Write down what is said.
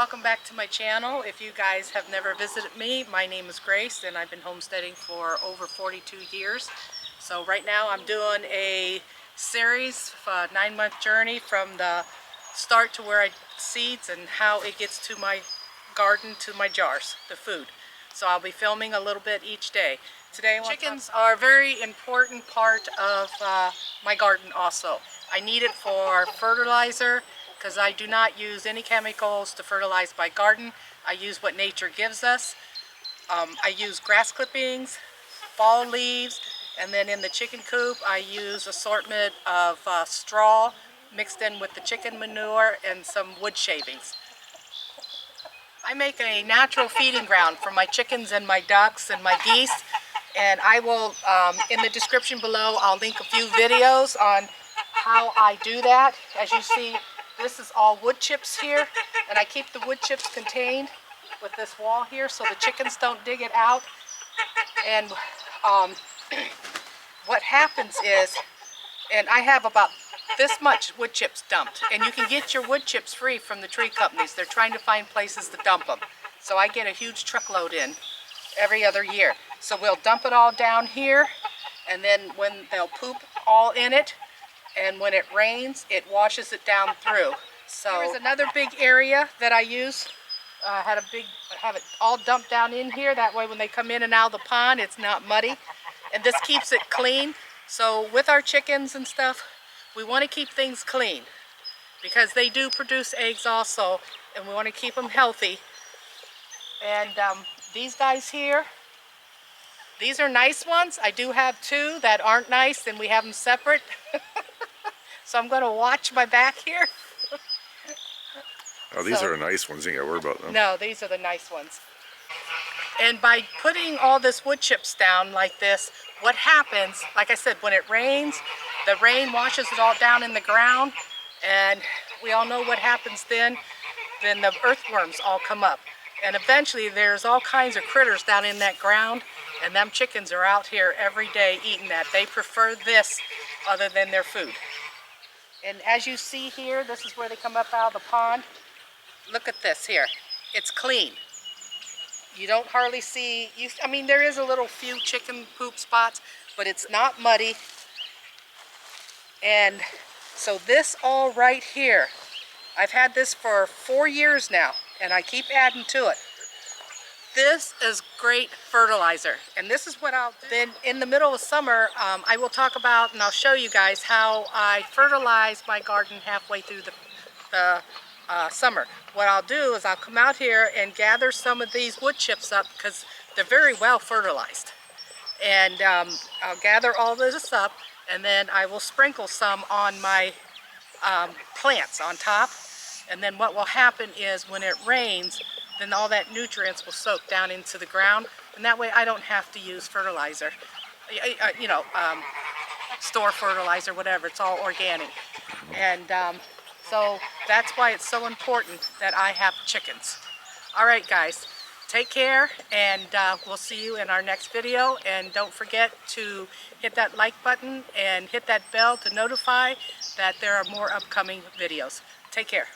welcome back to my channel. If you guys have never visited me, my name is Grace and I've been homesteading for over 42 years. So right now I'm doing a series, a 9-month journey from the start to where I seeds and how it gets to my garden, to my jars, the food. So I'll be filming a little bit each day. Today, chickens are a very important part of my garden also. I need it for fertilizer because I do not use any chemicals to fertilize my garden. I use what nature gives us. I use grass clippings, fall leaves, and then in the chicken coop I use assortment of straw mixed in with the chicken manure and some wood shavings. I make a natural feeding ground for my chickens and my ducks and my geese, and I will, in the description below, I'll link a few videos on how I do that. As you see, this is all wood chips here, and I keep the wood chips contained with this wall here so the chickens don't dig it out. And what happens is, and I have about this much wood chips dumped, and you can get your wood chips free from the tree companies. They're trying to find places to dump them. So I get a huge truckload in every other year. So we'll dump it all down here, and then when they'll poop all in it, and when it rains, it washes it down through. So here's another big area that I use. I have it all dumped down in here. That way when they come in and out of the pond, it's not muddy. And this keeps it clean. So with our chickens and stuff, we want to keep things clean because they do produce eggs also, and we want to keep them healthy. And these guys here, these are nice ones. I do have two that aren't nice, and we have them separate. So I'm going to watch my back here. Oh, these are nice ones. You ain't got to worry about them. No, these are the nice ones. And by putting all this wood chips down like this, what happens, like I said, when it rains, the rain washes it all down in the ground, and we all know what happens then. Then the earthworms all come up. And eventually there's all kinds of critters down in that ground, and them chickens are out here every day eating that. They prefer this other than their food. And as you see here, this is where they come up out of the pond. Look at this here. It's clean. You don't hardly see, I mean, there is a little few chicken poop spots, but it's not muddy. And so this all right here, I've had this for 4 years now, and I keep adding to it. This is great fertilizer, and this is what I'll do. Then in the middle of summer, I will talk about, and I'll show you guys how I fertilize my garden halfway through the summer. What I'll do is I'll come out here and gather some of these wood chips up because they're very well fertilized. And I'll gather all this up, and then I will sprinkle some on my plants on top. And then what will happen is when it rains, then all that nutrients will soak down into the ground, and that way I don't have to use fertilizer, store fertilizer, whatever. It's all organic. And so that's why it's so important that I have chickens. All right, guys, take care, and we'll see you in our next video. And don't forget to hit that like button and hit that bell to notify that there are more upcoming videos. Take care.